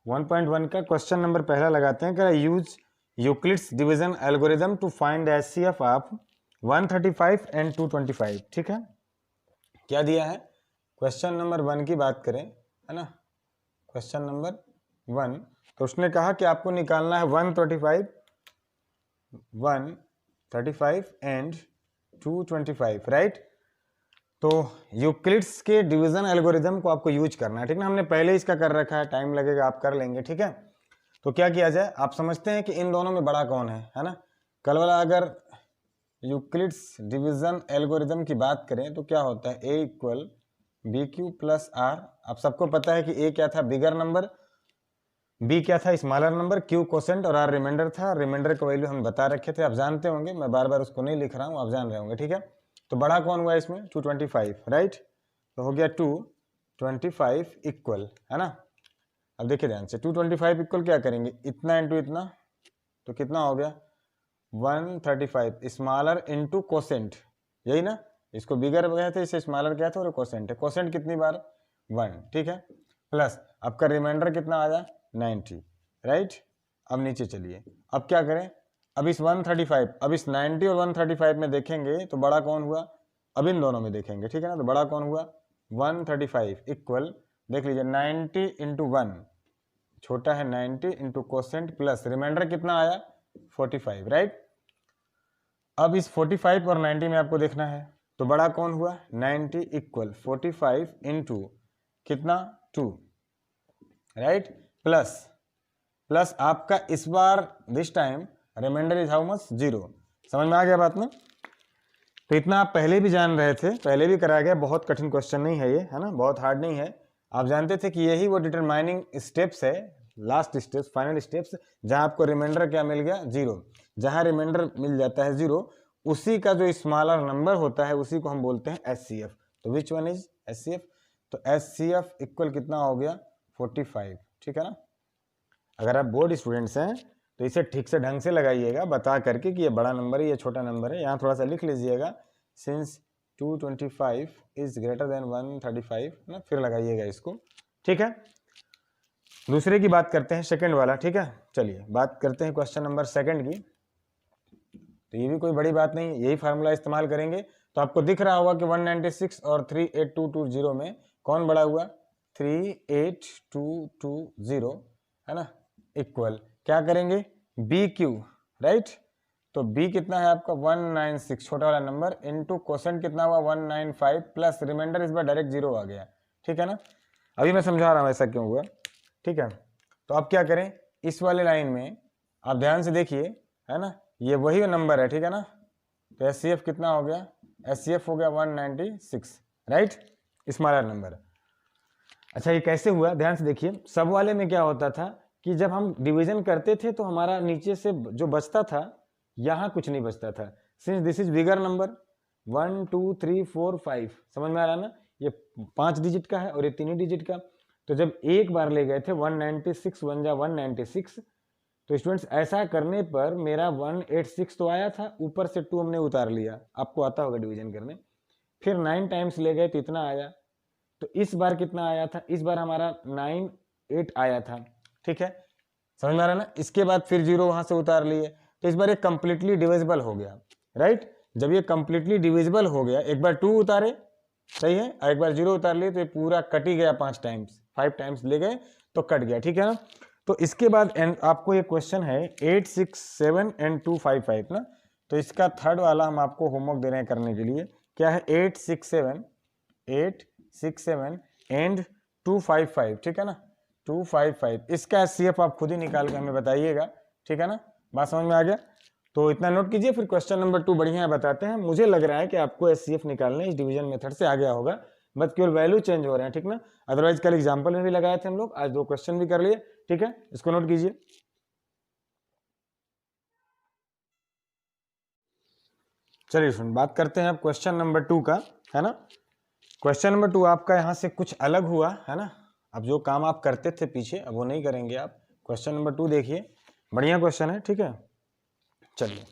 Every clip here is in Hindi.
1.1 का क्वेश्चन नंबर पहला लगाते हैं कि use Euclid's division algorithm to find HCF of 135 and 225। ठीक है, क्या दिया है? क्वेश्चन नंबर 1 की बात करें, है ना, क्वेश्चन नंबर 1, तो उसने कहा कि आपको निकालना है 135 एंड 225, राइट। तो यूक्लिड्स के डिवीजन एल्गोरिदम को आपको यूज करना है, ठीक ना। हमने पहले इसका कर रखा है, टाइम लगेगा, आप कर लेंगे, ठीक है। तो क्या किया जाए, आप समझते हैं कि इन दोनों में बड़ा कौन है ना। कल वाला अगर यूक्लिड्स डिवीजन एल्गोरिदम की बात करें तो क्या होता है, A equal B Q plus R. आप सबको पता है कि ए क्या था, बिगर नंबर, बी क्या था, स्मॉलर नंबर, क्यू कोसेंट और आर रिमाइंडर था। रिमाइंडर का वैल्यू हम बता रखे थे, आप जानते होंगे, मैं बार बार उसको नहीं लिख रहा हूँ, आप जान रहे होंगे, ठीक है। तो बड़ा कौन हुआ इसमें, 225, राइट। तो हो गया 225 इक्वल, है ना। अब देखिए ध्यान से, 225 इक्वल क्या करेंगे, इतना इंटू इतना, तो कितना हो गया 135, स्मॉलर इंटू कोसेंट, यही ना। इसको बिगर गए थे, इसे स्मॉलर क्या था, और कोसेंट है। कोसेंट कितनी बार, 1, ठीक है। प्लस आपका रिमाइंडर कितना आया, 90, राइट। अब नीचे चलिए, अब क्या करें, अब इस 135, अब इस 90 और 135 में देखेंगे तो बड़ा कौन हुआ, अब इन दोनों में देखेंगे, ठीक है ना। तो बड़ा कौन हुआ 135 इक्वल, देख लीजिए 90 इंटू 1, छोटा है 90 इंटू कोसेंट प्लस रिमाइंडर कितना आया 45, राइट। अब इस 45 और 90 में आपको देखना है, तो बड़ा कौन हुआ 90 इक्वल 45 इंटू कितना 2, राइट, प्लस आपका इस बार this time reminder is how much, 0। समझ में आ गया बात में। तो इतना आप पहले भी जान रहे थे, पहले भी कराया गया, बहुत कठिन क्वेश्चन नहीं है ये, है ना, बहुत हार्ड नहीं है। आप जानते थे कि यही वो डिटरमाइनिंग स्टेप्स है, लास्ट स्टेप्स, फाइनल स्टेप्स, जहां आपको रिमाइंडर क्या मिल गया 0। जहां रिमाइंडर मिल जाता है 0, उसी का जो स्मॉलर नंबर होता है उसी को हम बोलते हैं एचसीएफ। तो विच वन इज एचसीएफ, तो एचसीएफ इक्वल कितना हो गया 45, ठीक है ना। अगर आप बोर्ड स्टूडेंट्स हैं तो इसे ठीक से ढंग से लगाइएगा, बता करके कि ये बड़ा नंबर है, ये छोटा नंबर है। यहाँ थोड़ा सा लिख लीजिएगा, सिंस 225 इज ग्रेटर देन 135 ना, फिर लगाइएगा इसको, ठीक है। दूसरे की बात करते हैं, सेकंड वाला, ठीक है। चलिए बात करते हैं क्वेश्चन नंबर सेकंड की। तो ये भी कोई बड़ी बात नहीं, यही फार्मूला इस्तेमाल करेंगे। तो आपको दिख रहा होगा कि 196 और 38220 में कौन बड़ा हुआ, 38220, है ना, इक्वल क्या करेंगे बी क्यू, राइट। तो बी कितना है आपका 196, छोटा वाला नंबर, इनटू कोसेंट कितना हुआ 195, प्लस रिमाइंडर इस बार डायरेक्ट 0 आ गया, ठीक है ना। अभी मैं समझा रहा हूँ ऐसा क्यों हुआ, ठीक है। तो अब क्या करें, इस वाले लाइन में आप ध्यान से देखिए, है ना, ये वही नंबर है, ठीक है ना। तो एचसीएफ कितना हो गया, एचसीएफ हो गया 196, राइट, स्मॉलर नंबर। अच्छा ये कैसे हुआ, ध्यान से देखिए। सब वाले में क्या होता था कि जब हम डिवीजन करते थे तो हमारा नीचे से जो बचता था, यहाँ कुछ नहीं बचता था। Since this is bigger number 1 2 3 4 5, समझ में आ रहा ना, ये 5 डिजिट का है और ये 3 डिजिट का। तो जब एक बार ले गए थे 196 1 जा 196, तो स्टूडेंट्स ऐसा करने पर मेरा 186 तो आया था, ऊपर से 2 हमने उतार लिया, आपको आता होगा डिवीजन करने। फिर 9 टाइम्स ले गए तो इतना आया। तो इस बार कितना आया था, इस बार हमारा 98 आया था, ठीक है, समझ में आ रहा ना। इसके बाद फिर 0 वहां से उतार लिए, तो इस बार ये कंप्लीटली डिविजिबल हो गया, राइट। जब ये कंप्लीटली डिविजिबल हो गया, एक बार 2 उतारे, सही है, और एक बार 0 उतार लिए, तो ये पूरा कट ही गया 5 टाइम्स, 5 टाइम्स ले गए तो कट गया, ठीक है ना। तो इसके बाद आपको ये क्वेश्चन है 867 एंड 255 ना। तो इसका थर्ड वाला हम आपको होमवर्क दे रहे हैं करने के लिए, क्या है 867 एंड 255, ठीक है ना, 255। इसका एचसीएफ आप खुद ही निकाल के हमें बताइएगा, ठीक है ना। बात समझ में आ गया, तो इतना नोट कीजिए। फिर क्वेश्चन नंबर 2 बढ़िया है, बताते हैं। मुझे लग रहा है कि आपको एचसीएफ निकालने इस डिवीजन मेथड से आ गया होगा, बस केवल वैल्यू चेंज हो रहे हैं, ठीक ना। अदरवाइज कल एग्जाम्पल में भी लगाए थे हम लोग, आज 2 क्वेश्चन भी कर लिए, ठीक है, इसको नोट कीजिए। चलिए सुन, बात करते हैं अब क्वेश्चन नंबर 2 का, है ना। क्वेश्चन नंबर 2 आपका यहाँ से कुछ अलग हुआ, है ना। अब जो काम आप करते थे पीछे, अब वो नहीं करेंगे आप। क्वेश्चन नंबर 2 देखिए, बढ़िया क्वेश्चन है, ठीक है। चलिए,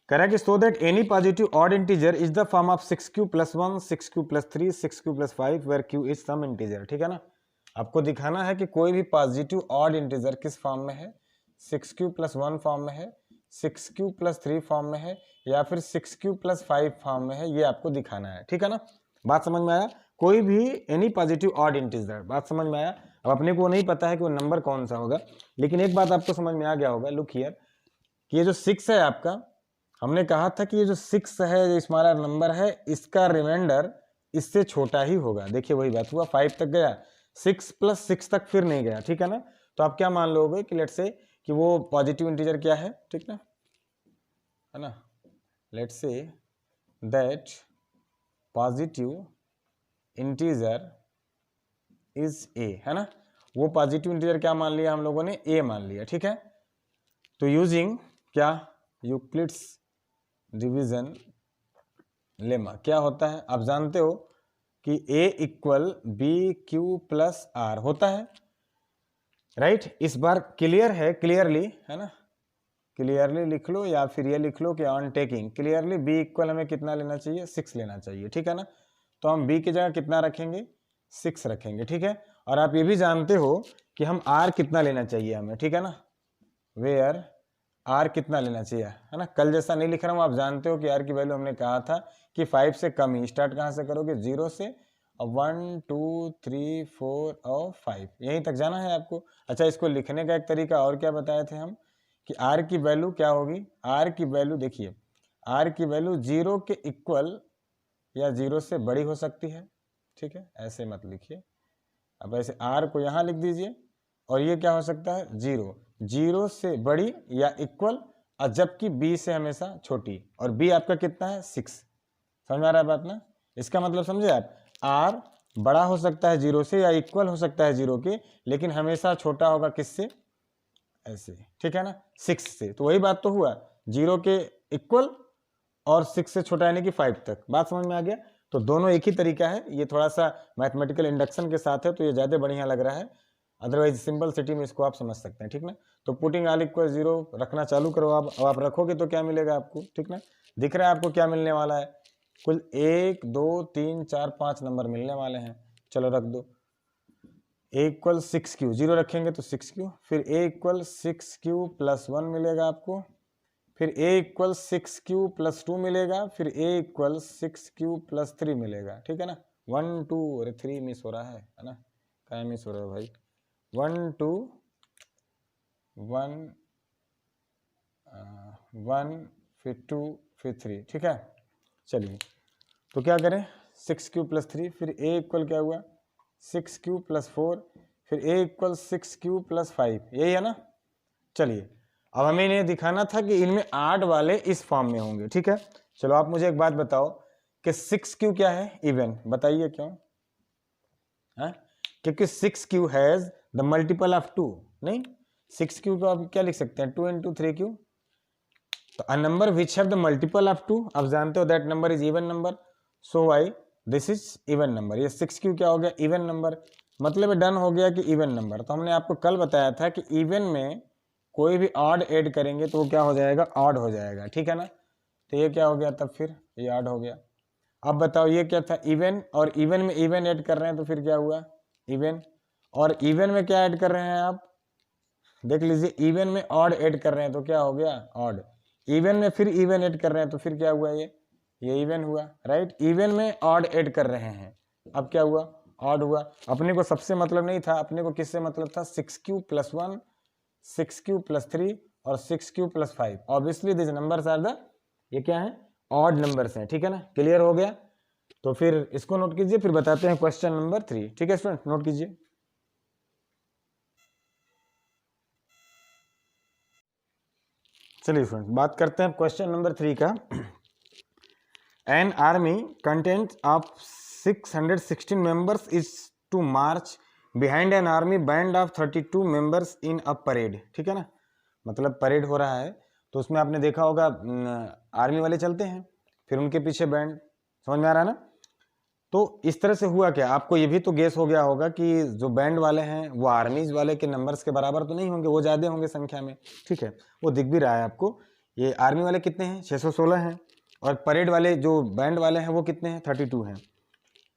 कह रहा है कि so that any positive odd integer is the form of 6q + 1 6q + 3 6q + 5 where q is some integer, ठीक है ना। आपको दिखाना है कि कोई भी पॉजिटिव ऑड इंटीजर किस फॉर्म में है, 6q + 1 फॉर्म में है, 6q + 3 फॉर्म में है, या फिर 6q + 5 फॉर्म में है, ये आपको दिखाना है। ठीक है ना, बात समझ में आया? कोई भी एनी पॉजिटिव ऑड इंटीजर, बात समझ में आया? अब अपने को नहीं पता है कि वो नंबर कौन सा होगा, लेकिन एक बात आपको समझ में आ गया होगा, लुक हियर, कि ये जो 6 है आपका, हमने कहा था कि ये जो 6 है, जो हमारा नंबर है, इसका रिमाइंडर इससे छोटा ही होगा। देखिए वही बात हुआ, 5 तक गया, 6 + 6 तक फिर नहीं गया। ठीक है ना, तो आप क्या मान लोगे कि लेट्स से कि वो पॉजिटिव इंटीजर क्या है, ठीक ना, है ना, let's say that positive integer is a, है ना, वो पॉजिटिव इंटीजर क्या मान लिया हम लोगों ने, ए मान लिया। ठीक है, तो यूजिंग क्या, यूक्लिड्स डिवीजन लेमा, क्या होता है, आप जानते हो कि a = BQ + R होता है, राइट। इस बार क्लियर है, क्लियरली, है ना, क्लियरली लिख लो या फिर ये लिख लो कि ऑन टेकिंग क्लियरली b = हमें कितना लेना चाहिए, 6 लेना चाहिए। ठीक है ना, तो हम b की जगह कितना रखेंगे, 6 रखेंगे। ठीक है, और आप ये भी जानते हो कि हम r कितना लेना चाहिए हमें। ठीक है ना, वेयर r कितना लेना चाहिए, है ना, कल जैसा नहीं लिख रहा हूँ, आप जानते हो कि r की वैल्यू हमने कहा था कि 5 से कम ही, स्टार्ट कहाँ से करोगे, 0 से, और 1 2 3 4 और 5 यहीं तक जाना है आपको। अच्छा, इसको लिखने का एक तरीका और क्या बताए थे हम कि r की वैल्यू क्या होगी, r की वैल्यू देखिए, r की वैल्यू 0 के इक्वल या 0 से बड़ी हो सकती है। ठीक है, ऐसे मत लिखिए, अब ऐसे r को यहाँ लिख दीजिए, और ये क्या हो सकता है, 0 से बड़ी या इक्वल, और जबकि b से हमेशा छोटी, और b आपका कितना है, 6। समझ में आ रहा है बात ना, इसका मतलब समझे आप, r बड़ा हो सकता है 0 से या इक्वल हो सकता है 0 के, लेकिन हमेशा छोटा होगा किससे, ऐसे। ठीक है ना, 6 से, तो वही बात तो हुआ, 0 के इक्वल और 6 से छोटा यानी कि 5 तक। बात समझ में आ गया? तो दोनों एक ही तरीका है, ये थोड़ा सा मैथमेटिकल इंडक्शन के साथ है, तो ये ज़्यादा बढ़िया लग रहा है, अदरवाइज सिंपल सिटी में इसको आप समझ सकते हैं। ठीक ना, तो पुटिंग ऑल इक्वल 0 रखना चालू करो आप। अब आप रखोगे तो क्या मिलेगा आपको, ठीक ना, दिख रहा है आपको क्या मिलने वाला है, कुल 1 2 3 4 5 नंबर मिलने वाले हैं। चलो रख दो, a = 6q, 0 रखेंगे तो 6q, फिर a = 6q + 1 मिलेगा आपको, फिर a = 6q + 2 मिलेगा, फिर a = 6q + 3 मिलेगा। ठीक है ना, 1 2 अरे 3 मिस हो रहा है ना, क्या मिस हो रहा है भाई, 1 2 1 1 फिर 2 फिर 3। ठीक है, चलिए तो क्या करें, 6q + 3, फिर a = क्या हुआ, 6q + 4, फिर a = 6q + 5, यही है ना। चलिए अब हमें इन्हें दिखाना था कि इनमें 8 वाले इस फॉर्म में होंगे। ठीक है, चलो आप मुझे एक बात बताओ कि 6q क्या है, इवन, बताइए क्यों, है? क्योंकि 6q has the multiple of 2, नहीं 6q को आप क्या लिख सकते हैं, 2 × 3q, तो a number which have the multiple of 2, आप जानते हो that number is even number, so why this is even number. ये 6q क्या हो गया, इवन नंबर, मतलब डन हो गया कि इवन नंबर। तो हमने आपको कल बताया था कि इवन में कोई भी ऑड ऐड करेंगे तो वो क्या हो जाएगा, ऑड हो जाएगा। ठीक है ना, तो ये क्या हो गया, तब फिर ये ऑड हो गया। अब बताओ ये क्या था, इवन, और इवन में इवन ऐड कर रहे हैं तो फिर क्या हुआ, इवन, और इवन में क्या ऐड कर रहे हैं आप, देख लीजिए, इवन में ऑड ऐड कर रहे हैं तो क्या हो गया, ऑड, इवन में फिर इवन ऐड कर रहे हैं तो फिर क्या हुआ, ये इवन हुआ, राइट। इवन में ऑड ऐड कर रहे हैं, अब क्या हुआ, ऑड हुआ। अपने को सबसे मतलब नहीं था, अपने को किससे मतलब था, 6q + 1, 6q + 3 और 6q + 5। Obviously this numbers are the, ये क्या है, ऑड नंबर्स हैं। ठीक है ना, क्लियर हो गया, तो फिर इसको नोट कीजिए, फिर बताते हैं क्वेश्चन नंबर 3। ठीक है स्टूडेंट, नोट कीजिए। चलिए फ्रेंड्स, बात करते हैं क्वेश्चन नंबर 3 का। An army contingent of 616 members is to march behind an army band of 32 members in a parade. ठीक है ना, मतलब परेड हो रहा है तो उसमें आपने देखा होगा आर्मी वाले चलते हैं, फिर उनके पीछे बैंड, समझ में आ रहा है ना। तो इस तरह से हुआ क्या, आपको ये भी तो गेस हो गया होगा कि जो बैंड वाले हैं वो आर्मीज वाले के नंबर्स के बराबर तो नहीं होंगे, वो ज़्यादा होंगे संख्या में। ठीक है, वो दिख भी रहा है आपको, ये आर्मी वाले कितने हैं, 616 हैं, और परेड वाले जो बैंड वाले हैं वो कितने हैं, 32 हैं।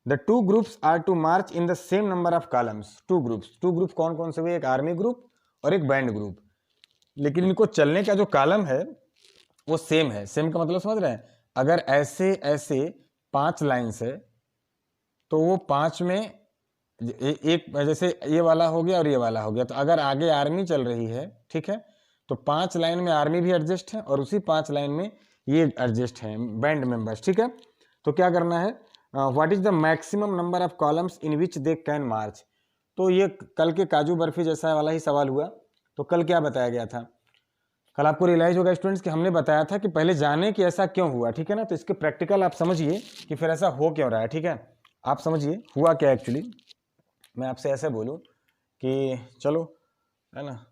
The two groups are to march in the same number of columns. Two group कौन कौन से हुए, एक आर्मी ग्रुप और एक बैंड ग्रुप, लेकिन इनको चलने का जो कॉलम है वो सेम है। सेम का मतलब समझ रहे हैं, अगर ऐसे ऐसे 5 लाइन्स है तो वो 5 में एक जैसे ये वाला हो गया और ये वाला हो गया, तो अगर आगे आर्मी चल रही है, ठीक है, तो 5 लाइन में आर्मी भी एडजस्ट है और उसी 5 लाइन में ये एडजस्ट है बैंड मेंबर्स, ठीक है। तो क्या करना है, what is the maximum number of columns in which they can march. तो ये कल के काजू बर्फी जैसा वाला ही सवाल हुआ। तो कल क्या बताया गया था, कल आपको रियलाइज होगा स्टूडेंट्स कि हमने बताया था कि पहले जाने कि ऐसा क्यों हुआ, ठीक है ना। तो इसके प्रैक्टिकल आप समझिए कि फिर ऐसा हो क्यों रहा है, ठीक है। आप समझिए हुआ क्या एक्चुअली। मैं आपसे ऐसे बोलूं कि चलो, है ना,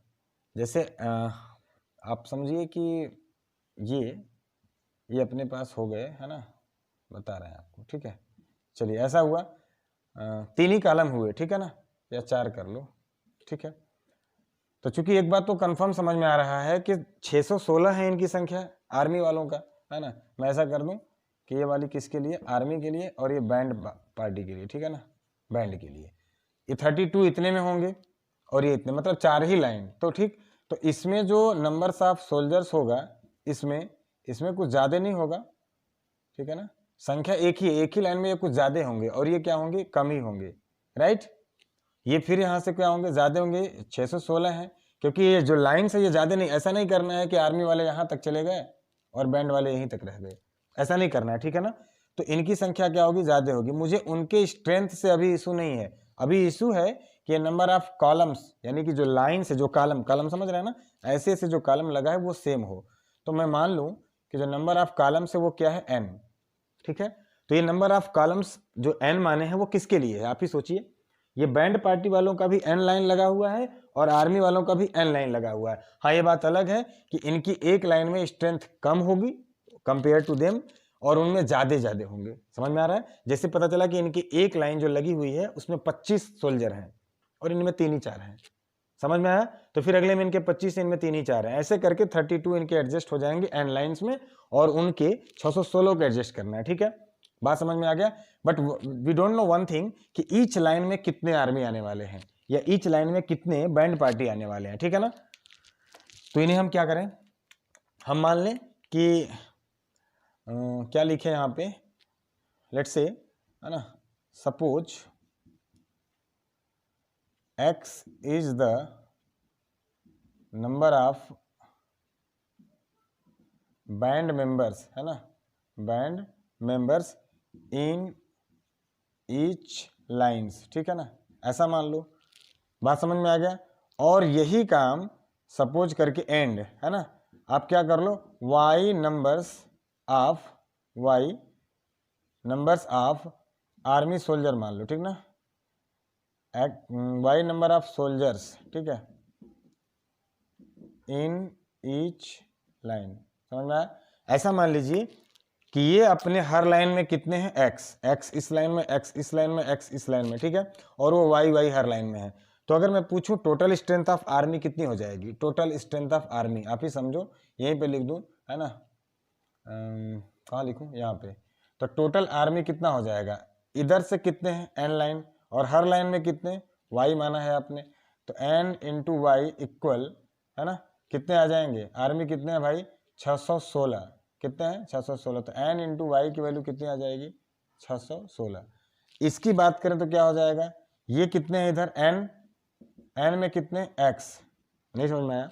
जैसे आप समझिए कि ये अपने पास हो गए, है ना, बता रहे हैं आपको, ठीक है। चलिए ऐसा हुआ, 3 ही कॉलम हुए, ठीक है ना, या 4 कर लो, ठीक है। तो चूंकि एक बात तो कंफर्म समझ में आ रहा है कि 616 है इनकी संख्या आर्मी वालों का, है ना। मैं ऐसा कर दूं कि ये वाली किसके लिए, आर्मी के लिए, और ये बैंड पार्टी के लिए, ठीक है ना, बैंड के लिए। ये 32 इतने में होंगे और ये इतने, मतलब 4 ही लाइन, तो ठीक। तो इसमें जो नंबर्स ऑफ सोल्जर्स होगा, इसमें कुछ ज़्यादा नहीं होगा, ठीक है ना। संख्या एक ही लाइन में ये कुछ ज़्यादा होंगे और ये क्या होंगे, कम ही होंगे, राइट। ये फिर यहाँ से क्या होंगे, ज़्यादा होंगे, 616 है, क्योंकि ये जो लाइन से ये ज़्यादा नहीं, ऐसा नहीं करना है कि आर्मी वाले यहाँ तक चले गए और बैंड वाले यहीं तक रह गए, ऐसा नहीं करना है, ठीक है ना। तो इनकी संख्या क्या होगी, ज़्यादा होगी। मुझे उनके स्ट्रेंथ से अभी इशू नहीं है, अभी इशू है कि नंबर ऑफ कॉलम्स, यानी कि जो लाइन से जो कॉलम समझ रहे हैं ना, ऐसे ऐसे जो कॉलम लगा है वो सेम हो। तो मैं मान लूँ कि जो नंबर ऑफ कॉलम्स है वो क्या है, n, ठीक है। तो ये नंबर ऑफ कॉलम्स जो n माने हैं वो किसके लिए है, आप ही सोचिए। ये बैंड पार्टी वालों का भी n लाइन लगा हुआ है और आर्मी वालों का भी n लाइन लगा हुआ है। हाँ, ये बात अलग है कि इनकी एक लाइन में स्ट्रेंथ कम होगी कंपेयर टू देम और उनमें ज्यादा होंगे, समझ में आ रहा है। जैसे पता चला कि इनकी एक लाइन जो लगी हुई है उसमें 25 सोल्जर हैं और इनमें 3 ही 4 हैं, समझ में आया। तो फिर अगले में इनके 25 इनमें 3 ही 4 हैं, ऐसे करके 32 इनके एडजस्ट हो जाएंगे n लाइन्स में और उनके 616 को एडजस्ट करना है, ठीक है। बात समझ में आ गया। But we don't know one thing कि ईच लाइन में कितने आर्मी आने वाले हैं या ईच लाइन में कितने बैंड पार्टी आने वाले हैं, ठीक है ना। तो इन्हें हम क्या करें, हम मान लें कि क्या लिखे यहाँ पे, लेट्स से, है ना, suppose x is the number of band members, है ना, band members in each lines, ठीक है ना, ऐसा मान लो। बात समझ में आ गया। और यही काम सपोज करके एंड, है ना, आप क्या कर लो, y numbers of army soldier मान लो, ठीक ना, y नंबर ऑफ सोल्जर्स, ठीक है, इन ईच लाइन, समझ में आया। ऐसा मान लीजिए कि ये अपने हर लाइन में कितने हैं, x इस लाइन में, x इस लाइन में, x इस लाइन में, ठीक है, और वो y हर लाइन में है। तो अगर मैं पूछूं टोटल स्ट्रेंथ ऑफ आर्मी कितनी हो जाएगी, टोटल स्ट्रेंथ ऑफ आर्मी, आप ही समझो, यहीं पे लिख दूं, है ना, कहाँ लिखूं, यहाँ पे। तो टोटल आर्मी कितना हो जाएगा, इधर से कितने हैं, n लाइन, और हर लाइन में कितने, y माना है आपने, तो n इंटू वाई इक्वल, है ना, कितने आ जाएंगे, आर्मी कितने हैं भाई, 616, कितने हैं, 616। तो n इंटू वाई की वैल्यू कितनी आ जाएगी, 616। इसकी बात करें तो क्या हो जाएगा, ये कितने हैं इधर, n में कितने, x, नहीं समझ में आया।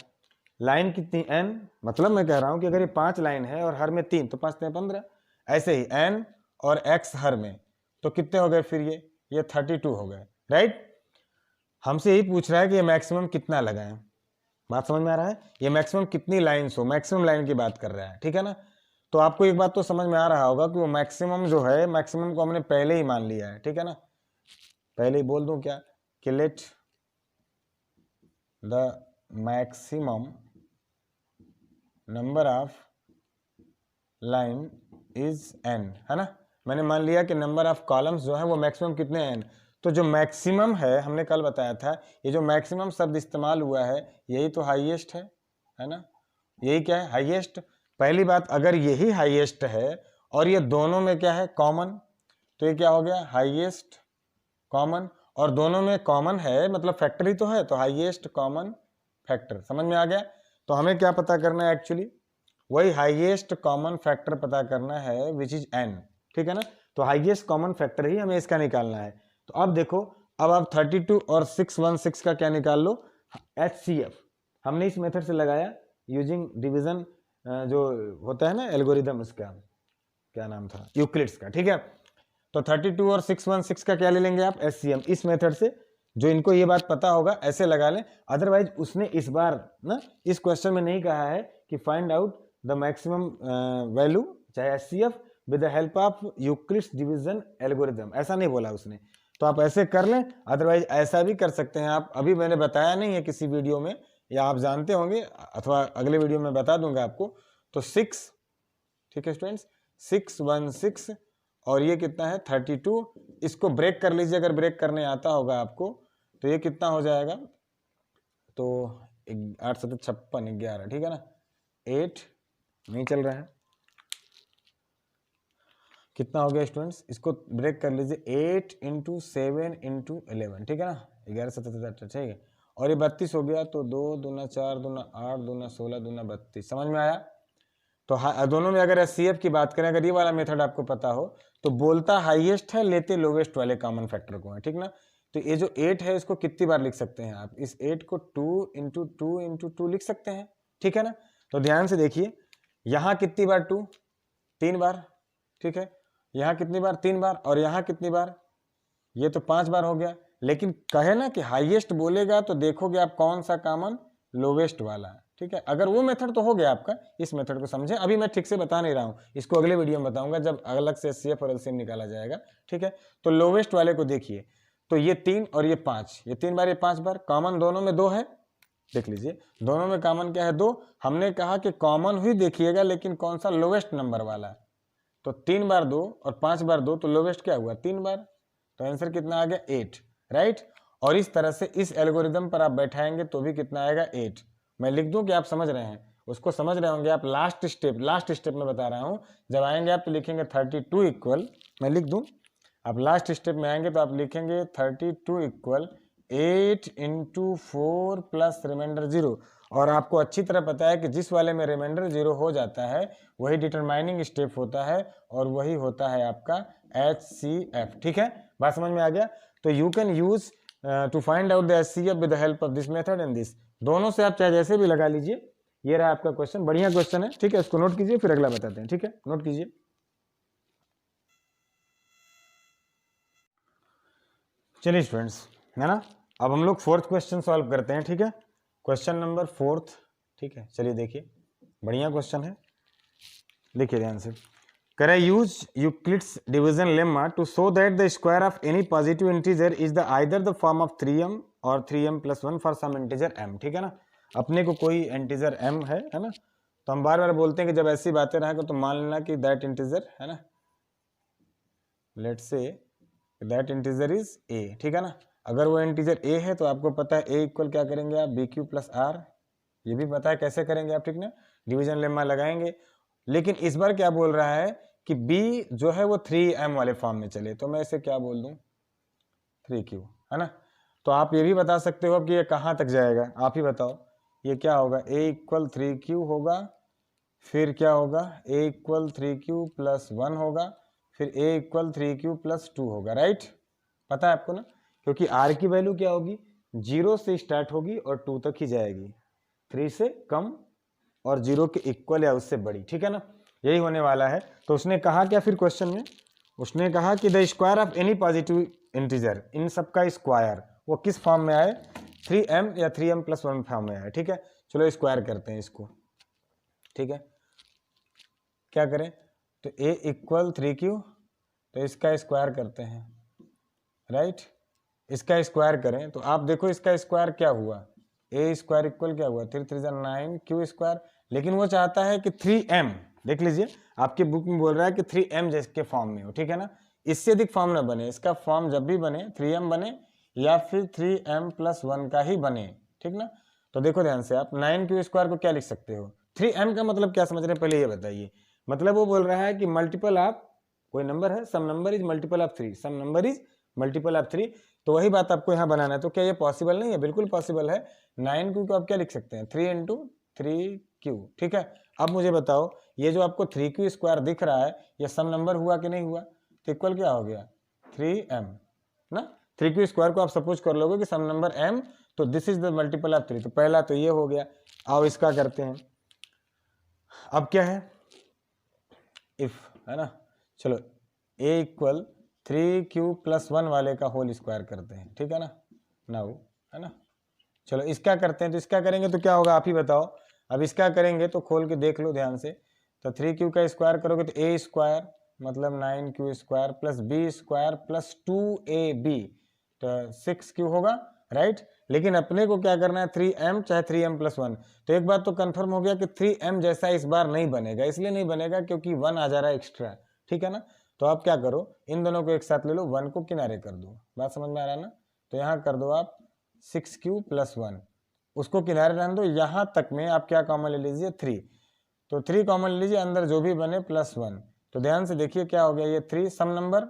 लाइन कितनी, n, मतलब मैं कह रहा हूं कि अगर ये 5 लाइन है और हर में 3, तो 5 15, ऐसे ही n और x हर में, तो कितने हो गए फिर ये 32 हो गए, राइट। हमसे यही पूछ रहा है कि ये मैक्सिमम कितना लगाएं, बात समझ में आ रहा है, ये मैक्सिमम कितनी लाइन्स हो, मैक्सिमम लाइन की बात कर रहा है, ठीक है ना। तो आपको एक बात तो समझ में आ रहा होगा कि वो मैक्सिमम जो है, मैक्सिमम को हमने पहले ही मान लिया है, ठीक है ना। पहले ही बोल दूं क्या कि let the maximum number of line is n, है ना। मैंने मान लिया कि नंबर ऑफ कॉलम्स जो है वो मैक्सिमम कितने हैं, n। तो जो मैक्सिमम है, हमने कल बताया था, ये जो मैक्सिमम शब्द इस्तेमाल हुआ है यही तो हाईएस्ट है ना, यही क्या है, हाईएस्ट। पहली बात, अगर यही हाईएस्ट है और ये दोनों में क्या है, कॉमन, तो ये क्या हो गया, हाईएस्ट कॉमन, और दोनों में कॉमन है मतलब फैक्टर ही तो है, तो हाईएस्ट कॉमन फैक्टर, समझ में आ गया। तो हमें क्या पता करना है एक्चुअली, वही हाईएस्ट कॉमन फैक्टर पता करना है विच इज n, ठीक है ना। तो हाईएस्ट कॉमन फैक्टर ही हमें इसका निकालना है। तो अब देखो, अब आप 32 और 616 का क्या निकाल लो, HCF। हमने इस मेथड से लगाया यूजिंग डिवीजन, जो होता है ना एल्गोरिदम, उसका क्या नाम था, यूक्लिड्स का, ठीक है। तो 32 और 616 का क्या ले लेंगे आप, HCM। इस मेथड से जो इनको ये बात पता होगा ऐसे लगा लें, अदरवाइज उसने इस बार ना इस क्वेश्चन में नहीं कहा है कि find out the maximum value चाहे HCF with the help of Euclid's division algorithm, ऐसा नहीं बोला उसने। तो आप ऐसे कर लें, अदरवाइज ऐसा भी कर सकते हैं आप, अभी मैंने बताया नहीं है किसी वीडियो में, या आप जानते होंगे अथवा अगले वीडियो में बता दूंगा आपको। तो 6, ठीक है स्टूडेंट्स, 616 और ये कितना है 32, इसको ब्रेक कर लीजिए अगर ब्रेक करने आता होगा आपको। तो ये कितना हो जाएगा, तो 8 7 56 11, ठीक है ना, 8 नहीं चल रहा है, कितना हो गया स्टूडेंट्स, इसको ब्रेक कर लीजिए, 8 × 7 × 11, ठीक है ना, 11 7 8, ठीक है। और ये 32 हो गया, तो 2 दूना 4 दूना 8 दूना 16 दूना 32, समझ में आया। तो दोनों में अगर HCF की बात करें, अगर ये वाला मेथड आपको पता हो, तो बोलता हाईएस्ट है, लेते लोवेस्ट वाले कॉमन फैक्टर को है, ठीक ना। तो ये जो 8 है इसको कितनी बार लिख सकते हैं आप, इस 8 को 2 × 2 × 2 लिख सकते हैं, ठीक है ना। तो ध्यान से देखिए, यहाँ कितनी बार 2, 3 बार, ठीक है, यहाँ कितनी बार 3 बार, और यहाँ कितनी बार, ये तो 5 बार हो गया। लेकिन कहे ना कि हाईएस्ट बोलेगा तो देखोगे आप कौन सा कॉमन, लोवेस्ट वाला, ठीक है। अगर वो मेथड तो हो गया आपका, इस मेथड को समझे, अभी मैं ठीक से बता नहीं रहा हूँ, इसको अगले वीडियो में बताऊंगा जब अलग से HCF और LCM निकाला जाएगा, ठीक है। तो लोवेस्ट वाले को देखिए, तो ये 3 और ये 5, ये 3 बार ये 5 बार, कॉमन दोनों में 2 है, देख लीजिए दोनों में कॉमन क्या है, 2। हमने कहा कि कॉमन ही देखिएगा, लेकिन कौन सा, लोवेस्ट नंबर वाला। तो 3 बार 2 और 5 बार 2, तो लोवेस्ट क्या हुआ, 3 बार। तो आंसर कितना आ गया, 8, राइट। और इस तरह से इस एल्गोरिदम पर आप बैठाएंगे तो भी कितना आएगा, 8। मैं लिख दूं कि आप समझ रहे हैं, उसको समझ रहे होंगे आप। लास्ट स्टेप में बता रहा हूं, जब आएंगे आप तो लिखेंगे 32 इक्वल, मैं लिख दूं, आप लास्ट स्टेप में आएंगे तो आप लिखेंगे 32 इक्वल 8 × 4 प्लस रिमाइंडर 0। और आपको अच्छी तरह पता है कि जिस वाले में रिमाइंडर 0 हो जाता है वही डिटरमाइनिंग स्टेप होता है, और वही होता है आपका HCF, ठीक है, बात समझ में आ गया। तो you can use to find out the HCF with the help of this method and this, दोनों से आप चाहे जैसे भी लगा लीजिए। ये रहा आपका क्वेश्चन, बढ़िया क्वेश्चन है, ठीक है, इसको नोट कीजिए, फिर अगला बताते हैं, ठीक है, नोट कीजिए। चलिए स्टूडेंट्स, है ना, अब हम लोग 4th क्वेश्चन सॉल्व करते हैं, ठीक है, क्वेश्चन नंबर 4th, ठीक है। चलिए देखिए, बढ़िया क्वेश्चन है, देखिए ध्यान से। Can I use Euclid's division lemma to show that the square of any positive integer is the either the form of 3m or 3m plus 1 for some integer m, ठीक है ना। अपने को कोई इंटीजर m है ना, तो हम बार बार बोलते हैं कि जब ऐसी बातें रहेगा तो मान लेना कि दैट इंटीजर है ना, let's say that integer is a, ठीक है ना। अगर वो इंटीजर a है तो आपको पता है a इक्वल क्या करेंगे आप, bq प्लस r, ये भी पता है कैसे करेंगे आप, ठीक ना, डिवीजन लेम्मा लगाएंगे। लेकिन इस बार क्या बोल रहा है कि b जो है वो 3m वाले फॉर्म में चले, तो मैं इसे क्या बोल दूं, 3q, है ना। तो आप ये भी बता सकते हो कि ये कहाँ तक जाएगा, आप ही बताओ, ये क्या होगा, a इक्वल 3q होगा, फिर क्या होगा, a इक्वल 3q प्लस 1 होगा, फिर a इक्वल 3q प्लस 2 होगा, राइट। पता है आपको ना, क्योंकि r की वैल्यू क्या होगी, 0 से स्टार्ट होगी और 2 तक ही जाएगी, 3 से कम और 0 के इक्वल या उससे बड़ी, ठीक है ना, यही होने वाला है। तो उसने कहा क्या फिर क्वेश्चन में, उसने कहा कि the square of any positive integer, इन सब का स्क्वायर वो किस फॉर्म में आए, 3m या 3m प्लस 1 फॉर्म में आए, ठीक है। चलो स्क्वायर करते हैं इसको, ठीक है, क्या करें, तो a इक्वल 3q, तो इसका स्क्वायर करते हैं, राइट। इसका स्क्वायर करें तो आप देखो इसका स्क्वायर क्या हुआ, a स्क्वायर इक्वल क्या हुआ, 3 3 9 q स्क्वायर। लेकिन वो चाहता है कि 3m, देख लीजिए आपके बुक में बोल रहा है कि 3m जैसे फॉर्म में हो, ठीक है ना, इससे अधिक फॉर्म ना बने। इसका फॉर्म जब भी बने 3m बने या फिर 3m प्लस 1 का ही बने, ठीक ना। तो देखो ध्यान से, आप 9q स्क्वायर को क्या लिख सकते हो, 3m का मतलब क्या समझ रहे हैं पहले ये बताइए। मतलब वो बोल रहा है कि मल्टीपल ऑफ कोई नंबर है, some number is multiple of 3, some number is multiple of 3। तो वही बात आपको यहाँ बनाना है। तो क्या ये पॉसिबल नहीं है? बिल्कुल पॉसिबल है। 9q को आप क्या लिख सकते हैं? 3 × 3q, ठीक है। अब मुझे बताओ, ये जो आपको 3q² दिख रहा है, ये सम नंबर हुआ कि नहीं हुआ? तो इक्वल क्या हो गया? 3m ना। 3q² को आप सपोज कर लोगे कि सम नंबर m, तो this is the multiple of 3। तो पहला तो ये हो गया। आओ इसका करते हैं। अब क्या है? इफ, है ना। चलो a = 3q + 1 वाले का होल स्क्वायर करते हैं, ठीक है ना। नाउ, है ना। चलो इसका करते हैं। तो इसका करेंगे तो क्या होगा, आप ही बताओ। अब इसका करेंगे तो खोल के देख लो ध्यान से। तो 3q का स्क्वायर करोगे तो a² मतलब 9q² + b² + 2ab, तो 6q होगा, राइट। लेकिन अपने को क्या करना है? 3m चाहे 3m + 1। तो एक बात तो कंफर्म हो गया कि 3m जैसा इस बार नहीं बनेगा। इसलिए नहीं बनेगा क्योंकि 1 आ जा रहा है एक्स्ट्रा, ठीक है ना। तो आप क्या करो, इन दोनों को एक साथ ले लो, 1 को किनारे कर दो। बात समझ में आ रहा है ना। तो यहाँ कर दो आप 6q + 1, उसको किनारे रहने दो। यहाँ तक में आप क्या कॉमन ले लीजिए? 3। तो 3 कॉमन ले लीजिए, अंदर जो भी बने +1। तो ध्यान से देखिए क्या हो गया, ये 3 सम नंबर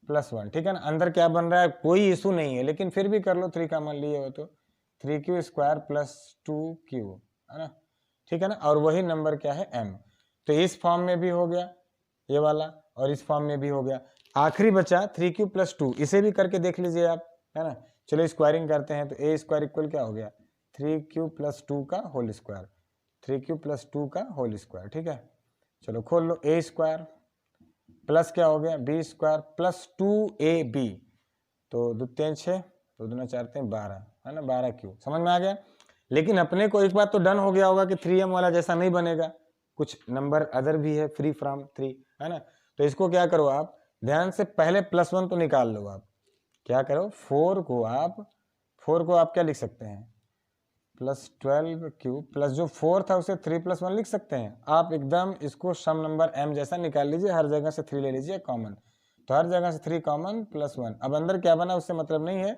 +1, ठीक है ना। अंदर क्या बन रहा है? कोई इशू नहीं है, लेकिन फिर भी कर लो, 3 कॉमन लिए हो तो 3q² + 2q, है ना, ठीक है ना। और वही नंबर क्या है? m। तो इस फॉर्म में भी हो गया ये वाला, और इस फॉर्म में भी हो गया। आखिरी बचा 3q + 2, इसे भी करके देख लीजिए आप, है ना। चलो स्क्वायरिंग करते हैं। तो a² इक्वल क्या हो गया? 3q + 2 का होल स्क्वायर, 3q + 2 का होल स्क्वायर, ठीक है। चलो खोल लो, a² प्लस क्या हो गया? b² + 2ab, तो 2 3 6, तो 2 4 3 12, है ना, 12q। समझ में आ गया। लेकिन अपने को एक बात तो डन हो गया होगा कि 3m वाला जैसा नहीं बनेगा, कुछ नंबर अदर भी है फ्री फ्रॉम 3, है ना। तो इसको क्या करो आप, ध्यान से पहले +1 तो निकाल लो। आप क्या करो, 4 को आप क्या लिख सकते हैं? +12q प्लस जो 4 था उसे 3 + 1 लिख सकते हैं आप। एकदम इसको सम नंबर m जैसा निकाल लीजिए, हर जगह से 3 ले लीजिए कॉमन। तो हर जगह से 3 कॉमन +1। अब अंदर क्या बना उससे मतलब नहीं है,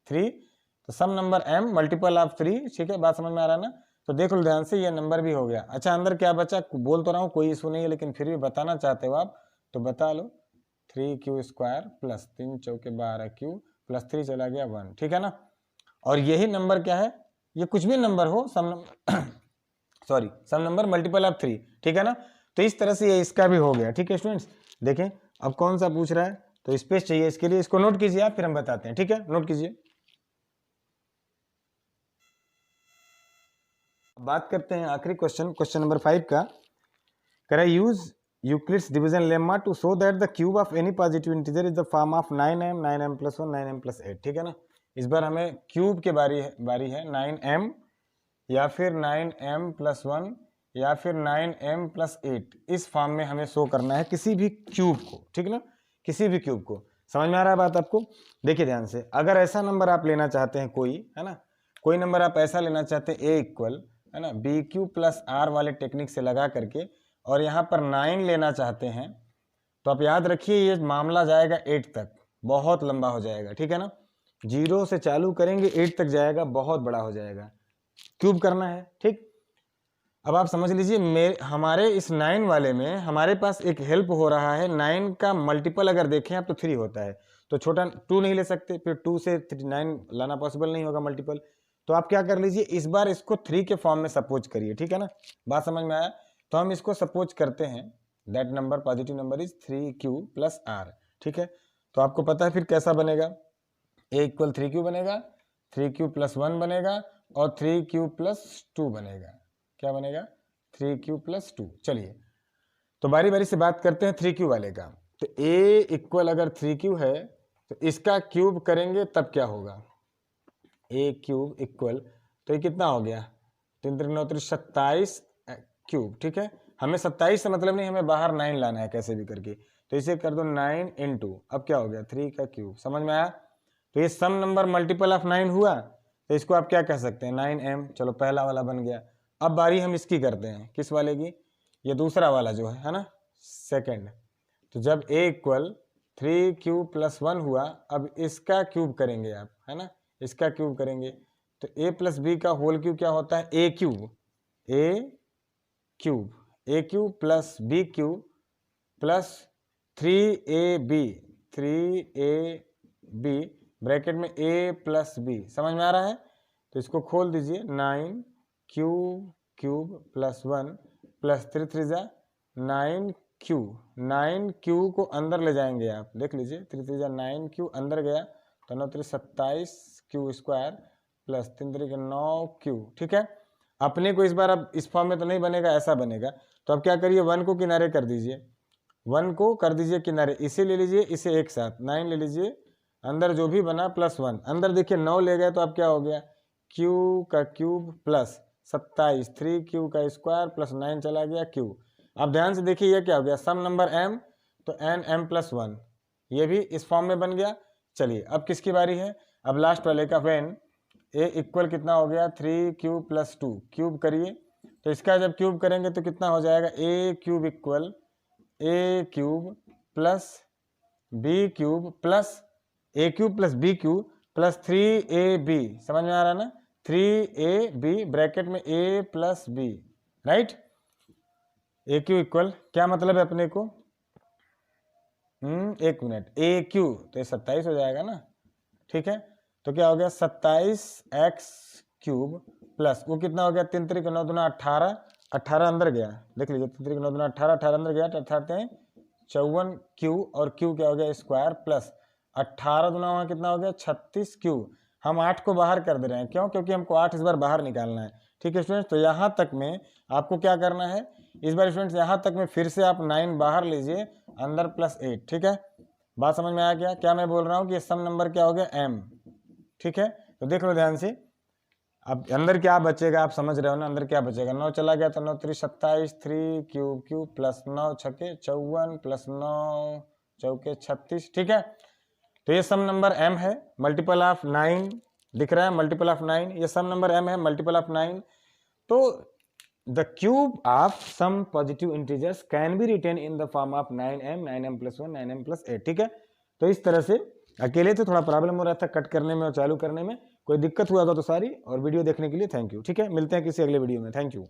3। तो सम नंबर m मल्टीपल ऑफ 3, ठीक है। बात समझ में आ रहा है ना। तो देख लो ध्यान से, ये नंबर भी हो गया। अच्छा अंदर क्या बचा? बोल तो रहा हूँ कोई इशू नहीं है, लेकिन फिर भी बताना चाहते हो आप तो बता लो। 3q² + 3 चौके 12q + 3 चला गया 1, ठीक है ना। और यही नंबर क्या है? ये कुछ भी नंबर हो, सम नंबर मल्टीपल ऑफ 3, ठीक है ना। तो इस तरह से ये इसका भी हो गया, ठीक है स्टूडेंट्स। देखें अब कौन सा पूछ रहा है। तो स्पेस चाहिए इसके लिए, इसको नोट कीजिए आप, फिर हम बताते हैं, ठीक है। नोट कीजिए। बात करते हैं आखिरी क्वेश्चन नंबर 5 का। कह रहा है use Euclid's division lemma to show that the cube of any positive integer is the form of 9m 9m + 1 9m + 8, ठीक है ना। इस बार हमें क्यूब के बारी है 9m या फिर 9m + 1 या फिर 9m + 8, इस फॉर्म में हमें शो करना है किसी भी क्यूब को, ठीक ना, किसी भी क्यूब को। समझ में आ रहा है बात आपको? देखिए ध्यान से, अगर ऐसा नंबर आप लेना चाहते हैं कोई, है ना, कोई नंबर आप ऐसा लेना चाहते हैं a = है ना bq + r वाले टेक्निक से लगा करके, और यहाँ पर 9 लेना चाहते हैं, तो आप याद रखिए ये मामला जाएगा 8 तक, बहुत लंबा हो जाएगा, ठीक है ना। 0 से चालू करेंगे 8 तक जाएगा, बहुत बड़ा हो जाएगा। क्यूब करना है, ठीक। अब आप समझ लीजिए हमारे इस 9 वाले में हमारे पास एक हेल्प हो रहा है। 9 का मल्टीपल अगर देखें आप तो 3 होता है, तो छोटा 2 नहीं ले सकते, फिर 2 से 9 लाना पॉसिबल नहीं होगा मल्टीपल। तो आप क्या कर लीजिए, इस बार इसको 3 के फॉर्म में सपोज करिए, ठीक है ना। बात समझ में आया? तो हम इसको सपोज करते हैं that number positive number is 3q + r, ठीक है। तो आपको पता है फिर कैसा बनेगा, a = 3q बनेगा, 3q + 1 बनेगा, और 3q + 2 बनेगा। क्या बनेगा? 3q + 2। चलिए तो बारी बारी से बात करते हैं 3q वाले का। तो a = अगर 3q है तो इसका क्यूब करेंगे तब क्या होगा? a³ तो ये कितना हो गया? 3 3 9 27 क्यूब, ठीक है। हमें 27 से मतलब नहीं, हमें बाहर 9 लाना है कैसे भी करके। तो इसे कर दो 9 × अब क्या हो गया? 3 का क्यूब। समझ में आया? तो ये सम नंबर मल्टीपल ऑफ 9 हुआ, तो इसको आप क्या कह सकते हैं? 9m। चलो पहला वाला बन गया। अब बारी हम इसकी करते हैं, किस वाले की? ये दूसरा वाला जो है ना, सेकंड। तो जब a = 3q + 1 हुआ, अब इसका क्यूब करेंगे आप, है ना, इसका क्यूब करेंगे। तो a + b का होल क्यूब क्या होता है? a³ + b³ + 3ab, 3ab bracket में a प्लस बी, समझ में आ रहा है? तो इसको खोल दीजिए, 9q क्यूब प्लस 1 प्लस 3 3 जा 9q, 9q को अंदर ले जाएंगे आप, देख लीजिए 3 3 जा 9q अंदर गया तो 9 3 27q स्क्वायर प्लस 3 3 का 9q, ठीक है। अपने को इस बार अब इस फॉर्म में तो नहीं बनेगा, ऐसा बनेगा, तो अब क्या करिए 1 को किनारे कर दीजिए, 1 को कर दीजिए किनारे, इसे ले लीजिए, इसे एक साथ 9 ले लीजिए, अंदर जो भी बना प्लस 1, अंदर देखिए 9 ले गए तो अब क्या हो गया, q का क्यूब प्लस 27, 3q का स्क्वायर प्लस 9 चला गया q। अब ध्यान से देखिए ये क्या हो गया, सम नंबर m तो n m प्लस 1, ये भी इस फॉर्म में बन गया। चलिए अब किसकी बारी है, अब लास्ट वाले का, व्हेन a इक्वल कितना हो गया 3q प्लस 2, क्यूब करिए, तो इसका जब क्यूब करेंगे तो कितना हो जाएगा, a cube equal a cube plus b cube plus a cube plus b cube plus 3ab, समझ में आ रहा है ना, 3ab ब्रैकेट में a plus b, right. A Q equal क्या मतलब है अपने को, एक मिनट, ए क्यू तो ये 27 हो जाएगा ना, ठीक है। तो क्या हो गया 27x क्यूब प्लस वो कितना हो गया 3 3 9 2 18, 18 अंदर गया, देख लीजिए 3 3 9 2 18, 18 अंदर गया तो 18 54q और q क्या हो गया स्क्वायर प्लस 18 दुना वहाँ कितना हो गया 36q। हम 8 को बाहर कर दे रहे हैं, क्यों, क्योंकि हमको 8 इस बार बाहर निकालना है, ठीक है स्टूडेंट्स। तो यहाँ तक में आपको क्या करना है इस बार स्टूडेंट्स, यहाँ तक में फिर से आप 9 बाहर लीजिए, अंदर प्लस 8, ठीक है। बात समझ में आया क्या मैं बोल रहा हूँ कि सम नंबर क्या हो गया m, ठीक है। तो देख लो ध्यान से, अब अंदर क्या बचेगा आप समझ रहे हो ना, अंदर क्या बचेगा, 9 चला गया तो 9 3 27, 3 क्यूब क्यूब प्लस 9 छके 54 प्लस 9 चौके 36, ठीक है। तो ये सम नंबर m है, मल्टीपल ऑफ 9 दिख रहा है, मल्टीपल ऑफ 9, ये सम नंबर m है, मल्टीपल ऑफ 9। तो the cube of some positive integers can be written in the form of 9m, 9m plus 1, 9m plus 8, ठीक है। तो इस तरह से अकेले तो थोड़ा प्रॉब्लम हो रहा था कट करने में और चालू करने में, कोई दिक्कत हुआ था तो सारी, और वीडियो देखने के लिए थैंक यू, ठीक है। मिलते हैं किसी अगले वीडियो में, थैंक यू।